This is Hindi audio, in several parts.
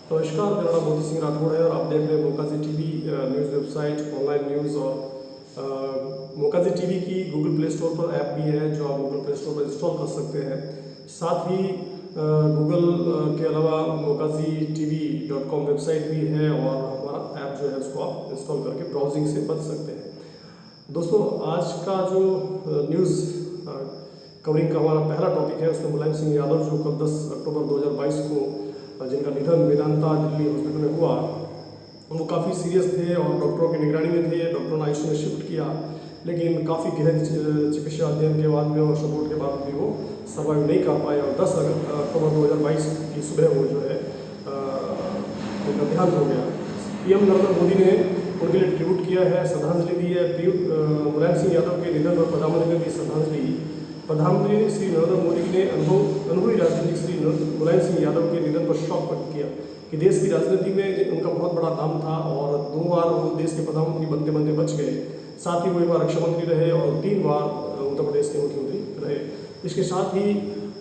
नमस्कार, मेरा नाम मोदी सिंह राठौड़ है और आप देख रहे हैं Mokazi TV news website, online news. और मोकाजी टीवी की गूगल प्ले स्टोर पर ऐप भी है जो आप गूगल प्ले स्टोर पर इंस्टॉल कर सकते हैं। साथ ही गूगल के अलावा mokazi.tv.com वेबसाइट भी है और हमारा ऐप जो है उसको आप इंस्टॉल करके ब्राउजिंग से बच सकते हैं। दोस्तों, आज का जो न्यूज़ कवरिंग का हमारा पहला टॉपिक है उसमें मुलायम सिंह यादव जो कल 10 अक्टूबर 2022 को जिनका निधन वेदांता दिल्ली हॉस्पिटल में हुआ, वो काफ़ी सीरियस थे और डॉक्टरों की निगरानी में थे। डॉक्टरों ने आईसीयू में शिफ्ट किया, लेकिन काफ़ी गहन चिकित्सा अध्ययन के बाद में और सपोर्ट के बाद भी वो सर्वाइव नहीं कर पाए और 10 अक्टूबर 2022 की सुबह वो जो है उनका देहांत हो गया। पीएम नरेंद्र मोदी ने उनके लिए ट्रिब्यूट किया है, श्रद्धांजलि दी है। मुलायम सिंह यादव के निधन पर प्रधानमंत्री ने दी श्रद्धांजलि। प्रधानमंत्री श्री नरेंद्र मोदी ने अनुभवी राजनीतिक श्री मुलायम सिंह यादव के निधन पर शोक व्यक्त किया कि देश की राजनीति में उनका बहुत बड़ा नाम था और 2 बार वो देश के प्रधानमंत्री बनते बनते बच गए। साथ ही वो 1 बार रक्षा मंत्री रहे और 3 बार उत्तर प्रदेश के मुख्यमंत्री रहे। इसके साथ ही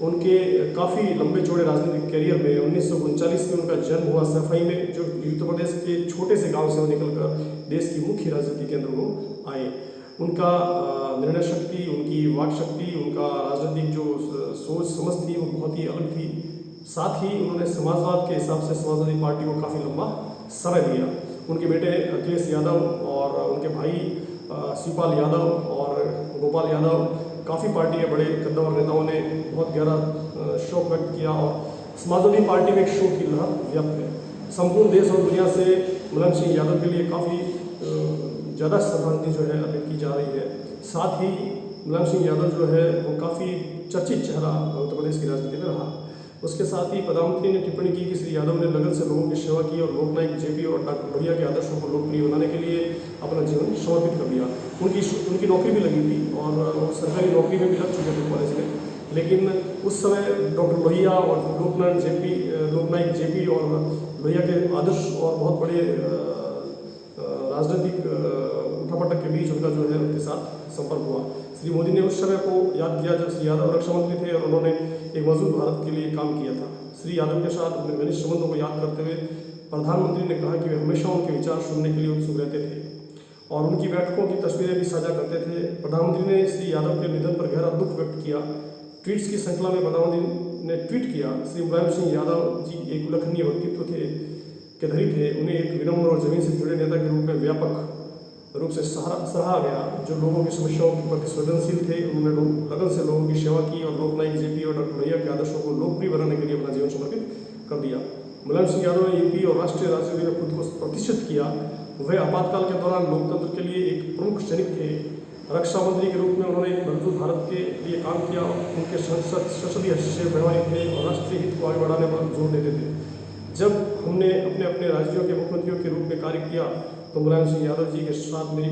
उनके काफ़ी लंबे चौड़े राजनीतिक करियर में 1939 में उनका जन्म हुआ सफाई में, जो उत्तर प्रदेश के छोटे से गाँव से वो निकलकर देश की मुख्य राजनीति के अंदर वो आए। उनका निर्णय शक्ति, उनकी वाक शक्ति, उनका राजनीतिक जो सोच समझ थी वो बहुत ही अलग थी। साथ ही उन्होंने समाजवाद के हिसाब से समाजवादी पार्टी को काफ़ी लंबा समय दिया। उनके बेटे अखिलेश यादव और उनके भाई शिवपाल यादव और गोपाल यादव, काफ़ी पार्टी के बड़े कद्दावर नेताओं ने बहुत गहरा शोक व्यक्त किया और समाजवादी पार्टी में एक शोक की लहर व्याप्त है। संपूर्ण देश और दुनिया से मुलायम सिंह यादव के लिए काफ़ी ज़्यादा श्रद्धांजलि जो है अर्पित की जा रही है। साथ ही मुलायम सिंह यादव जो है वो काफ़ी चर्चित चेहरा उत्तर प्रदेश की राजनीति में रहा। उसके साथ ही प्रधानमंत्री ने टिप्पणी की कि श्री यादव ने लगन से लोगों की सेवा की और लोकनायक जेपी और डॉक्टर लोहिया के आदर्शों को लोकप्रिय बनाने के लिए अपना जीवन समर्पित कर दिया। उनकी नौकरी भी लगी थी और वो सरकारी नौकरी में भी लग चुके थे कॉलेज में, लेकिन उस समय डॉक्टर लोहिया और लोकनायक जेपी और लोहिया के आदर्श और बहुत बड़े राजनीतिक उठापटक के बीच उनका जो है उनके साथ संपर्क हुआ। श्री मोदी ने उस समय को याद किया जब श्री यादव रक्षा मंत्री थे और उन्होंने एक मजबूत भारत के लिए काम किया था। श्री यादव के साथ अपने घनिष्ठ संबंधों को याद करते हुए प्रधानमंत्री ने कहा कि वे हमेशा उनके विचार सुनने के लिए उत्सुक रहते थे और उनकी बैठकों की तस्वीरें भी साझा करते थे। प्रधानमंत्री ने श्री यादव के निधन पर गहरा दुख व्यक्त किया। ट्वीट्स की श्रृंखला में प्रधानमंत्री ने ट्वीट किया, श्री मुलायम सिंह यादव जी एक उल्लेखनीय व्यक्तित्व के धनी थे। उन्हें एक विनम्र और जमीन से जुड़े नेता के रूप में व्यापक रूप से सराहा गया, जो लोगों की समस्याओं के प्रति संवेदनशील थे। उन्होंने लगन से लोगों की सेवा की और लोकनायक जेपी और डॉक्टर लोहिया के आदर्शों को लोकप्रिय बनाने के लिए अपना जीवन समर्पित कर दिया। मुलायम सिंह यादव ने यूपी और राष्ट्रीय राजनीति में खुद को प्रतिष्ठित किया। वह आपातकाल के दौरान लोकतंत्र के लिए एक प्रमुख सैनिक थे। रक्षा मंत्री के रूप में उन्होंने एक मजबूत भारत के लिए काम किया। उनके संसदीय हिस्से व्यवहारिक थे और राष्ट्रीय हित को आगे बढ़ाने पर जोर देते थे। जब हमने अपने अपने राज्यों के मुख्यमंत्रियों के रूप में कार्य किया तो मुलायम सिंह यादव जी के साथ मेरी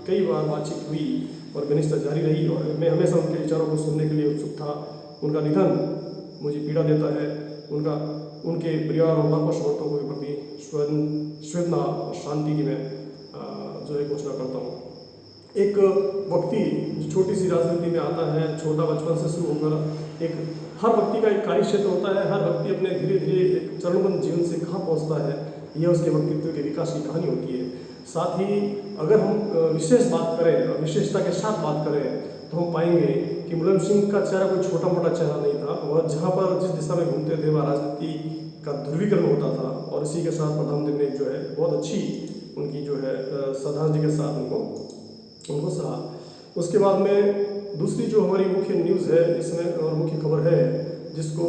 कई बार बातचीत हुई और घनिष्ठता जारी रही और मैं हमेशा उनके विचारों को सुनने के लिए उत्सुक था। उनका निधन मुझे पीड़ा देता है। उनके परिवार और लाखों समर्थकों के प्रति संवेदना और शांति की मैं जो है घोषणा करता हूँ। एक व्यक्ति जो छोटी सी राजनीति में आता है, छोटा बचपन से शुरू होकर हर व्यक्ति का एक कार्य क्षेत्र होता है। हर व्यक्ति अपने धीरे धीरे एक चरणबद्ध जीवन से कहाँ पहुँचता है, यह उसके व्यक्तित्व के विकास की कहानी होती है। साथ ही अगर हम विशेष बात करें और विशेषता के साथ बात करें तो हम पाएंगे कि मुलायम सिंह का चेहरा कोई छोटा मोटा चेहरा नहीं था। वह जहाँ पर जिस दिशा में घूमते थे वह राजनीति का ध्रुवीकरण होता था और इसी के साथ प्रधानमंत्री ने जो है बहुत अच्छी उनकी जो है श्रद्धांजलि के साथ उनको सहा। उसके बाद में दूसरी जो हमारी मुख्य न्यूज़ है इसमें और मुख्य खबर है जिसको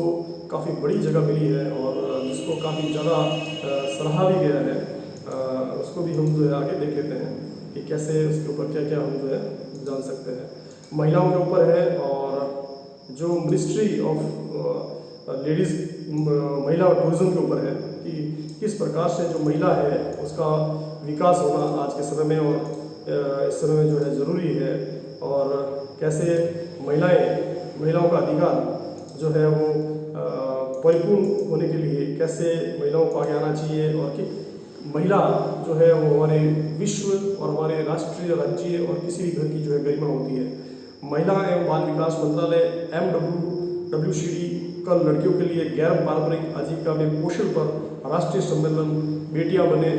काफ़ी बड़ी जगह मिली है और जिसको काफ़ी ज़्यादा सराहा भी गया है, उसको भी हम जो है आगे देख लेते हैं कि कैसे उसके ऊपर क्या क्या हम जो है जान सकते हैं। महिलाओं के ऊपर है और जो मिनिस्ट्री ऑफ लेडीज़ महिला और टूरिज्म के ऊपर है कि किस प्रकार से जो महिला है उसका विकास होना आज के समय में और इस समय में जो है ज़रूरी है और कैसे महिलाओं का अधिकार जो है वो परिपूर्ण होने के लिए कैसे महिलाओं को आगे आना चाहिए और कि महिला जो है वो हमारे विश्व और हमारे राष्ट्रीय राज्य और किसी भी घर की जो है गरिमा होती है। महिला एवं बाल विकास मंत्रालय MWCD कल लड़कियों के लिए गैर पारंपरिक आजीविका में कौशल पर राष्ट्रीय सम्मेलन बेटियां बने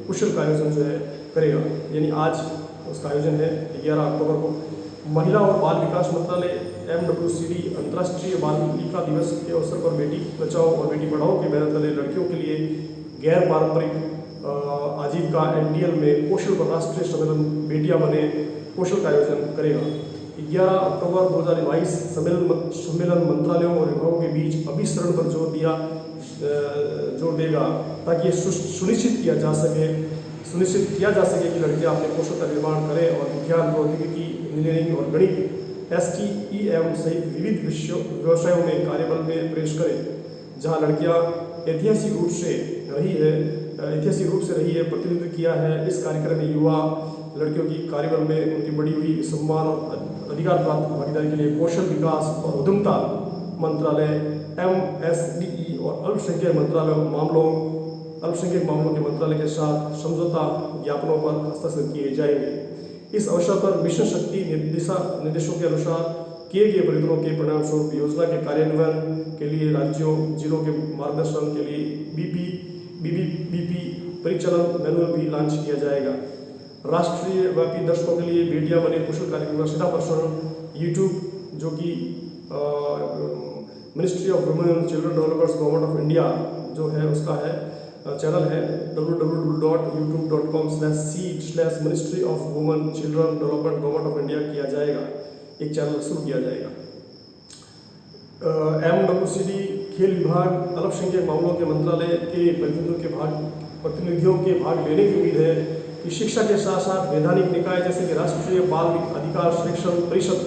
कुशल का आयोजन जो है करेगा। यानी आज उसका आयोजन है 11 अक्टूबर को। महिला और बाल विकास मंत्रालय MWCD अंतर्राष्ट्रीय बाल बालिका दिवस के अवसर पर बेटी बचाओ और बेटी पढ़ाओ के बैनर तले लड़कियों के लिए गैर पारंपरिक आजीविका NTL में कौशल पर राष्ट्रीय सम्मेलन बेटियां बने कौशल का आयोजन करेगा। 11 अक्टूबर 2022 सम्मेलन मंत्रालयों और विभागों के बीच अभिसरण पर जोर देगा ताकि ये सुनिश्चित किया जा सके कि लड़कियां अपने कौशल का निर्माण करें और विज्ञान, प्रौद्योगिकी, इंजीनियरिंग और गणित STEM सहित विविध व्यवसायों में कार्यबल में प्रवेश करें। जहां लड़कियां ऐतिहासिक रूप से रही है प्रतिनिधित्व किया है। इस कार्यक्रम में युवा लड़कियों की कार्यबल में उनकी बढ़ी हुई सम्मान और अधिकार प्राप्त भागीदारी के लिए कौशल विकास और उद्यमता मंत्रालय MSDE और अल्पसंख्यक मामलों के मंत्रालय के साथ समझौता ज्ञापनों पर हस्ताक्षर किए जाएंगे। इस अवसर पर मिशन शक्ति निर्देशों के अनुसार किए गए प्रयत्नों के परिणाम स्वरूप योजना के कार्यान्वयन के लिए राज्यों जिलों के मार्गदर्शन के लिए BBBP परिचालन मैनुअल भी लॉन्च किया जाएगा। राष्ट्रीय व्यापी दर्शकों के लिए बेटियां बने कुशल कार्यक्रम का सीधा प्रसारण YouTube, जो कि ministry of women and children development government of India जो है उसका है चैनल है www.youtube.com/c/Ministry of Women Children Development Government of India किया जाएगा। एक चैनल शुरू किया जाएगा। MWCD खेल विभाग अल्पसंख्यक मामलों के मंत्रालय के प्रतिनिधियों के भाग लेने की उम्मीद है कि शिक्षा के साथ साथ वैधानिक निकाय जैसे कि राष्ट्रीय बाल अधिकार संरक्षण परिषद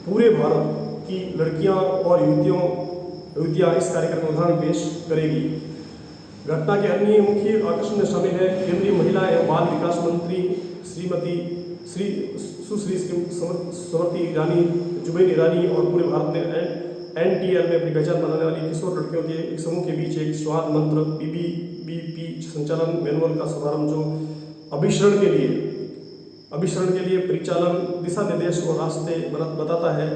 पूरे भारत की लड़कियां और युवतियां इस कार्यक्रम में उदाहरण पेश करेगी। घटना के अन्य मुख्य आकर्षण में शामिल है केंद्रीय महिला एवं बाल विकास मंत्री सुश्री स्मृति जुबैन ईरानी और पूरे भारत में NTL में अपनी पहचान बनाने वाली किशोर लड़कियों के एक समूह के बीच एक स्वाद मंत्र BBBP संचालन मैनुअल का शुभारंभ, जो अभिसरण के लिए परिचालन दिशा निर्देश और रास्ते बताता है।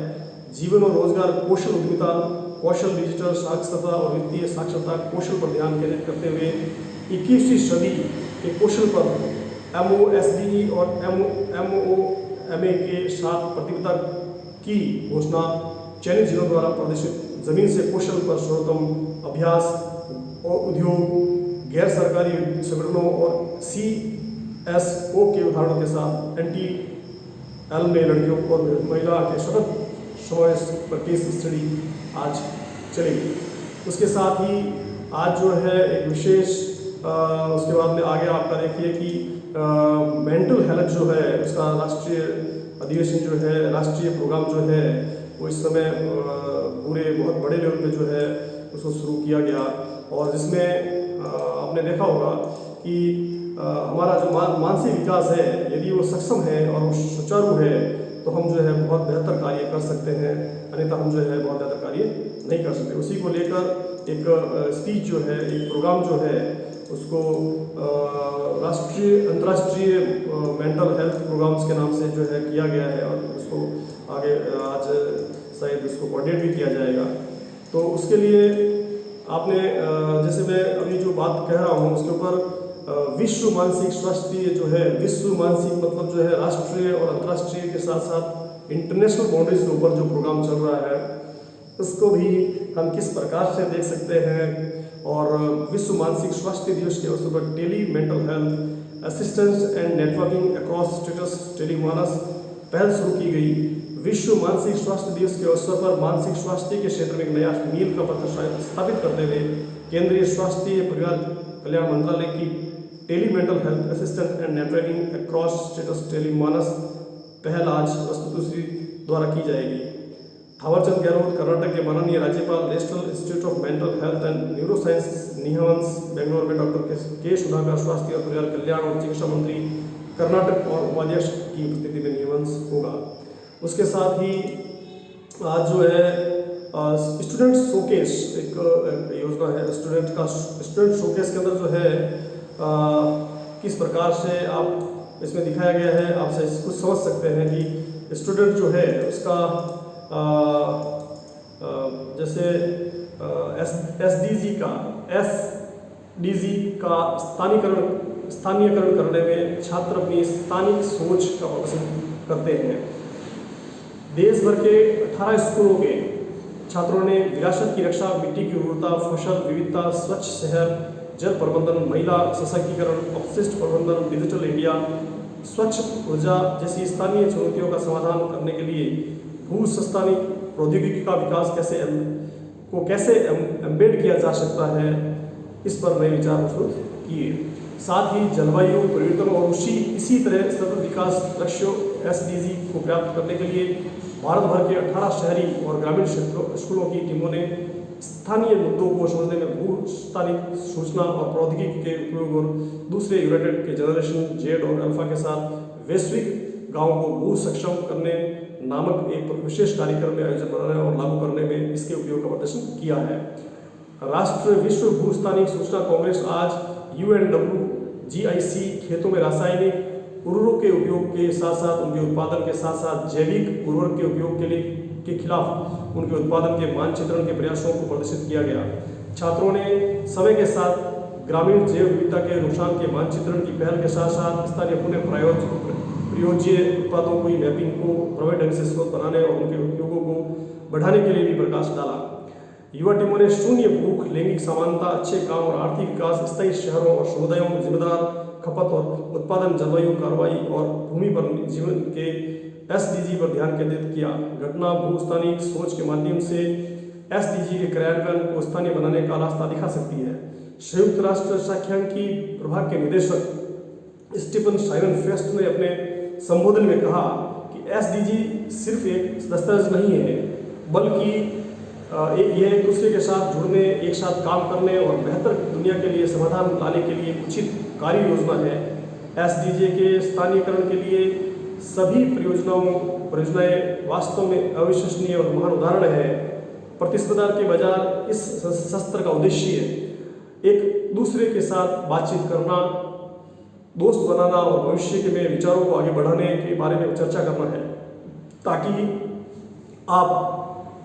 जीवन और रोजगार, कौशल उद्यमिता, कौशल डिजिटल साक्षरता और वित्तीय साक्षरता कौशल पर ध्यान केंद्रित करते हुए 21वीं सदी के कौशल पर MOSDE और MOMA के साथ प्रतिबद्धता की घोषणा चयनित जिलों द्वारा प्रदर्शित जमीन से कौशल पर सर्वोत्तम अभ्यास और उद्योग, गैर सरकारी संगठनों और CSO के उदाहरणों के साथ NTL में लड़कियों और महिला के सतत समावेश पर केस स्टडी आज चलेगी। उसके साथ ही आज जो है एक विशेष उसके बाद में आगे आपका देखिए कि मेंटल हेल्थ जो है उसका राष्ट्रीय अधिवेशन जो है, राष्ट्रीय प्रोग्राम जो है वो इस समय पूरे बहुत बड़े लेवल पे जो है उसको शुरू किया गया। और जिसमें आपने देखा होगा कि हमारा जो मानसिक विकास है, यदि वो सक्षम है और वो सुचारू है तो हम जो है बहुत बेहतर कार्य कर सकते हैं, अन्यथा हम जो है बहुत बेहतर कार्य नहीं कर सकते। उसी को लेकर एक स्पीच जो है, एक प्रोग्राम जो है उसको अंतर्राष्ट्रीय मेंटल हेल्थ प्रोग्राम्स के नाम से जो है किया गया है और उसको आगे आज शायद उसको कोऑर्डिनेट भी किया जाएगा। तो उसके लिए आपने जैसे मैं अभी जो बात कह रहा हूँ उसके ऊपर विश्व मानसिक स्वास्थ्य जो है, विश्व मानसिक मतलब जो है राष्ट्रीय और अंतर्राष्ट्रीय के साथ साथ इंटरनेशनल बाउंड्रीज के ऊपर जो प्रोग्राम चल रहा है उसको भी हम किस प्रकार से देख सकते हैं। और विश्व मानसिक स्वास्थ्य दिवस के अवसर पर tele mental health assistance and networking across states TeleMANAS पहल शुरू की गई। विश्व मानसिक स्वास्थ्य दिवस के अवसर पर मानसिक स्वास्थ्य के क्षेत्र में एक नया मील का पत्थर स्थापित करते हुए केंद्रीय स्वास्थ्य परिवार कल्याण मंत्रालय की tele mental health assistance and networking across states TeleMANAS पहल आज वस्तुश्री द्वारा की जाएगी। थावरचंद गहलोत कर्नाटक के माननीय राज्यपाल, National Institute of Mental Health and Neurosciences NIMHANS Bangalore में डॉक्टर के सुधाकर स्वास्थ्य और परिवार कल्याण और चिकित्सा मंत्री कर्नाटक और उपाध्यक्ष की उपस्थिति में निहांस होगा। उसके साथ ही आज जो है स्टूडेंट शोकेस एक योजना है। स्टूडेंट शोकेस के अंदर जो है किस प्रकार से आप इसमें दिखाया गया है, आप कुछ समझ सकते हैं कि स्टूडेंट जो है उसका जैसे एसडीजी का स्थानीयकरण करने में छात्र अपनी स्थानिक सोच का प्रदर्शन करते हैं। देश भर के 18 स्कूलों के छात्रों ने विरासत की रक्षा, मिट्टी की उर्वरता, फसल विविधता, स्वच्छ शहर, जल प्रबंधन, महिला सशक्तिकरण, अपशिष्ट प्रबंधन, डिजिटल इंडिया, स्वच्छ ऊर्जा जैसी स्थानीय चुनौतियों का समाधान करने के लिए भू संस्थानिक प्रौद्योगिकी का विकास कैसे एम्बेड किया जा सकता है, इस पर नए विचार प्रस्तुत किए। साथ ही जलवायु परिवर्तन और इसी तरह सतत विकास लक्ष्यों एसडीजी को प्राप्त करने के लिए भारत भर के 18 शहरी और ग्रामीण स्कूलों की टीमों ने स्थानीय मुद्दों को समझने में भू स्थानिक सूचना और प्रौद्योगिकी के उपयोग और दूसरे यूनाइटेड के जनरेशन जेड और अल्फा के साथ वैश्विक गांवों को भू सक्षम करने नामक एक विशेष कार्यक्रम में आयोजन बनाने और लागू करने में इसके उपयोग का प्रदर्शन किया है। राष्ट्रीय विश्व भू स्थानिक सूचना कांग्रेस आज UNWGIC खेतों में रासायनिक उर्वरक के उपयोग के साथ साथ उनके उत्पादन के साथ साथ जैविक उर्वरक के उपयोग के खिलाफ उनके उत्पादन के मानचित्रण के प्रयासों को प्रदर्शित किया गया। छात्रों ने समय के साथ ग्रामीण जैव विविधता के नुकसान के मानचित्रण की पहल के साथ साथ स्थानीय पुनः प्रयोज्य उत्पादों की मैपिंग को प्रभावी ढंग से स्रोत बनाने और उनके उपयोगों को बढ़ाने के लिए भी प्रकाश डाला। युवा टीमों ने शून्य भूख, लैंगिक समानता, अच्छे काम और आर्थिक विकास, स्थायी शहरों और समुदायों में जिम्मेदार खपत और उत्पादन, जलवायु कार्रवाई और भूमि पर जीवन के एसडीजी पर ध्यान केंद्रित किया। घटना भू स्थानिक सोच के माध्यम से एसडीजी के क्रियान्वयन को स्थानीय बनाने का रास्ता दिखा सकती है। संयुक्त राष्ट्र सांख्यिकी प्रभाग के निदेशक स्टीफन साइमन फेस्ट ने अपने संबोधन में कहा कि एसडीजी सिर्फ एक दस्तावेज नहीं है, बल्कि यह एक दूसरे के साथ जुड़ने, एक साथ काम करने और बेहतर दुनिया के लिए समाधान लाने के लिए उचित कार्य योजना है। एसडीजी के स्थानीयकरण के लिए सभी परियोजनाएं वास्तव में अविश्वसनीय और महान उदाहरण है। प्रतिस्पर्धा के बाजार इस शस्त्र का उद्देश्य एक दूसरे के साथ बातचीत करना, दोस्त बनाना और भविष्य के में विचारों को आगे बढ़ाने के बारे में चर्चा करना है, ताकि आप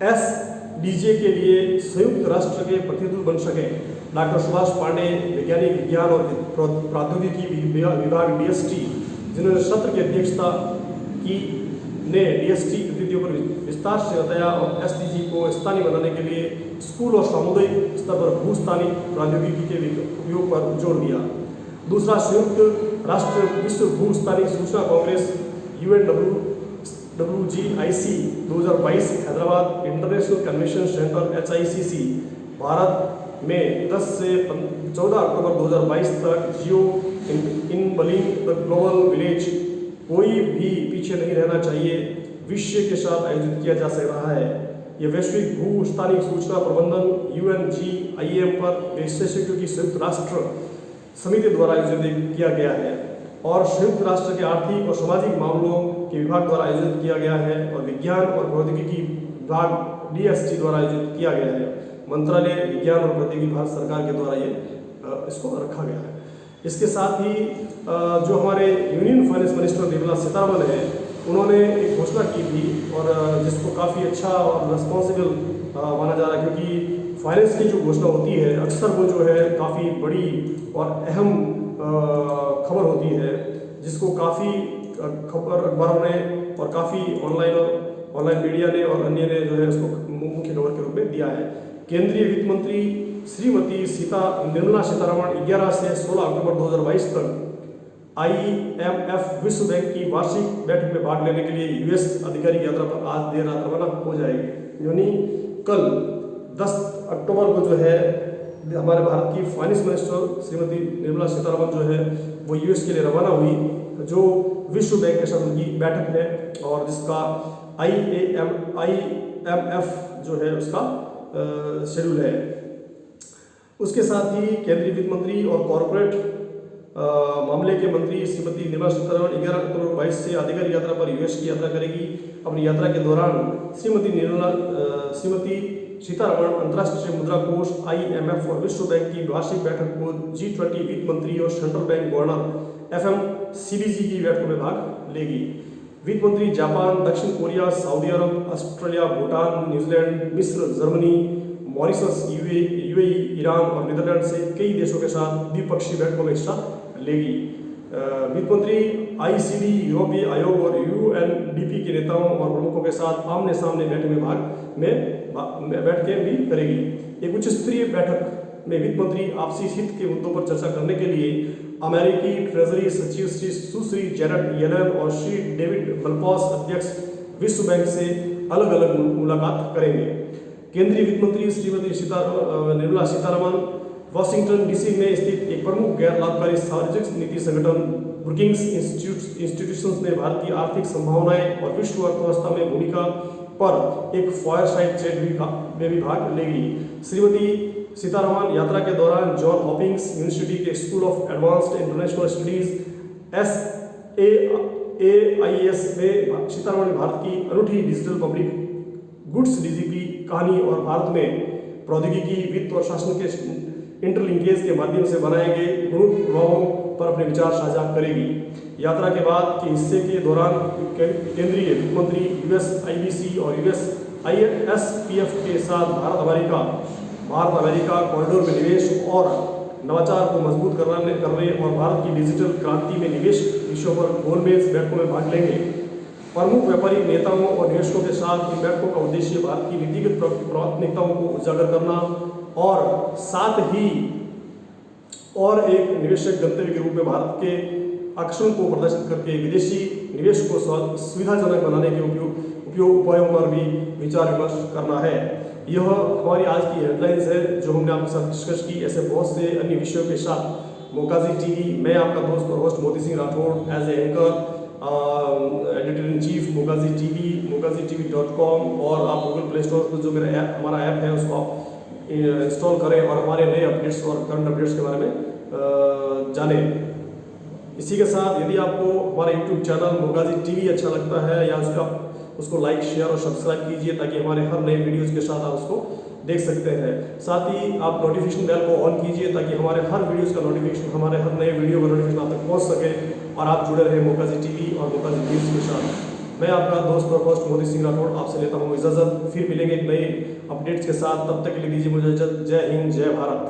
एसडीजी के लिए संयुक्त राष्ट्र के प्रतिनिधि बन सकें। डॉक्टर सुभाष पांडे, वैज्ञानिक विज्ञान और प्रौद्योगिकी विभाग डीएसटी, जिन्होंने सत्र की अध्यक्षता की, ने डीएसटी गतिविधियों पर विस्तार से बताया और एसडीजी को स्थानीय बनाने के लिए स्कूल और सामुदायिक स्तर पर भू स्थानिक प्रौद्योगिकी के उपयोग पर जोर दिया। दूसरा, संयुक्त राष्ट्र विश्व भू स्थानिक सूचना Congress UNWGIC 2022 Hyderabad international convention centre HICC Bharat में 10 से 14 अक्टूबर 2022 तक जियो इन बलिंग द ग्लोबल विलेज, कोई भी पीछे नहीं रहना चाहिए, विषय के साथ आयोजित किया जा रहा है। यह वैश्विक भू स्थानिक सूचना प्रबंधन UNGIM पर विशेषज्ञों की संयुक्त राष्ट्र समिति द्वारा आयोजित किया गया है और संयुक्त राष्ट्र के आर्थिक और सामाजिक मामलों के विभाग द्वारा आयोजित किया गया है और विज्ञान और प्रौद्योगिकी विभाग DST द्वारा आयोजित किया गया है। मंत्रालय विज्ञान और प्रौद्योगिकी भारत सरकार के द्वारा ये इसको रखा गया है। इसके साथ ही जो हमारे union finance minister Nirmala Sitharaman है, उन्होंने एक घोषणा की थी और जिसको काफ़ी अच्छा और रिस्पॉन्सिबल माना जा रहा है, क्योंकि फाइनेंस की जो घोषणा होती है अक्सर वो जो है काफ़ी बड़ी और अहम खबर होती है, जिसको काफ़ी खबर अखबारों ने और काफ़ी ऑनलाइन मीडिया ने और अन्य ने जो है उसको मुख्य खबर के रूप में दिया है। केंद्रीय वित्त मंत्री श्रीमती निर्मला सीतारमण 11 से 16 अक्टूबर 2022 तक IMF विश्व बैंक की वार्षिक बैठक में भाग लेने के लिए US आधिकारिक यात्रा पर आज देर रात रवाना हो जाएगी। यानी कल 10 अक्टूबर को जो है हमारे भारत की फाइनेंस मिनिस्टर श्रीमती निर्मला सीतारमण जो है वो US के लिए रवाना हुई, जो विश्व बैंक के साथ उनकी बैठक है और जिसका IMF जो है उसका शेड्यूल है। उसके साथ ही केंद्रीय वित्त मंत्री और कॉर्पोरेट मामले के मंत्री श्रीमती निर्मला सीतारमण 11 अक्टूबर 2022 से आधिकारिक यात्रा पर US की यात्रा करेगी। अपनी यात्रा के दौरान श्रीमती सीतारमण अंतर्राष्ट्रीय मुद्रा कोष IMF और विश्व बैंक की वार्षिक बैठक को G20 वित्त मंत्री और सेंट्रल बैंक गवर्नर FMCBG की बैठकों में भाग लेगी। वित्त मंत्री जापान, दक्षिण कोरिया, सऊदी अरब, ऑस्ट्रेलिया, भूटान, न्यूजीलैंड, मिस्र, जर्मनी, मॉरिशस, यूएई, ईरान और नीदरलैंड से कई देशों के साथ द्विपक्षीय बैठकों में हिस्सा लेगी। वित्त मंत्री आईसीडी, यूरोपीय आयोग और यूएनडीपी के नेताओं और प्रमुखों के साथ आमने सामने बैठकें भी करेगी। एक उच्च स्तरीय बैठक में वित्त मंत्री आपसी हित के मुद्दों पर चर्चा करने के लिए अमेरिकी ट्रेजरी सचिव सुश्री जैनेट येलन और श्री डेविड मलपास, अध्यक्ष विश्व बैंक से अलग अलग मुलाकात करेंगे। केंद्रीय वित्त मंत्री श्रीमती निर्मला सीतारमण वाशिंगटन डीसी में स्थित एक प्रमुख गैर लाभकारी सार्वजनिक नीति संगठन ब्रुकिंग्स इंस्टीट्यूशंस में भारतीय आर्थिक संभावनाएं और विश्व अर्थव्यवस्था में भूमिका पर एक फायरसाइड चैट में भी भाग लेगी। श्रीमती सीतारमण यात्रा के दौरान जॉन हॉपिंग्स यूनिवर्सिटी के school of advanced international studies SAIS में सीतारमण भारत की अनूठी डिजिटल पब्लिक गुड्स डीजीपी कहानी और भारत में प्रौद्योगिकी, वित्त और शासन के इंटरलिंकेज के माध्यम से बनाए गए गुणों प्रभावों पर अपने विचार साझा करेगी। यात्रा के बाद के हिस्से के दौरान केंद्रीय वित्त मंत्री USIBC और USISPF के साथ भारत अमेरिका कॉरिडोर में निवेश और नवाचार को मजबूत करने और भारत की डिजिटल क्रांति में निवेश विषयों पर गोलमेज बैठकों में भाग लेंगे। प्रमुख व्यापारिक नेताओं और निवेशकों के साथ इन बैठकों का उद्देश्य भारत की नीतिगत प्राथमिकताओं को उजागर करना और साथ ही और एक निवेशक गंतव्य के रूप में भारत के आकर्षण को प्रदर्शित करके विदेशी निवेश को सुविधाजनक बनाने के उपयोग उपायों पर भी विचार विमर्श करना है। यह हमारी आज की हेडलाइंस है जो हमने आपके साथ डिस्कस की। ऐसे बहुत से अन्य विषयों के साथ मोकाजी टीवी, मैं आपका दोस्त और host Modi Singh Rathore, as a anchor, editor in chief Mokazi TV, mokazi.tv.com, और आप गूगल प्ले स्टोर पर जो हमारा ऐप है उसको आप इंस्टॉल करें और हमारे नए अपडेट्स और करंट अपडेट्स के बारे में जानें। इसी के साथ यदि आपको हमारा यूट्यूब चैनल मोकाजी टीवी अच्छा लगता है या उसको लाइक, शेयर और सब्सक्राइब कीजिए ताकि हमारे हर नए वीडियोज़ के साथ आप उसको देख सकते हैं। साथ ही आप नोटिफिकेशन बेल को ऑन कीजिए ताकि हमारे हर वीडियोज़ का नोटिफिकेशन, हमारे हर नए वीडियो का नोटिफिकेशन आप तक पहुँच सके और आप जुड़े रहे मोकाजी टीवी और मोकाजी न्यूज़ के साथ। मैं आपका दोस्त और होस्ट मोदी सिंह राठौड़ आपसे लेता हूँ इजाज़त। फिर मिलेंगे एक नई अपडेट्स के साथ, तब तक के लिए दीजिए मुझे इजाज़त। जय हिंद, जय भारत।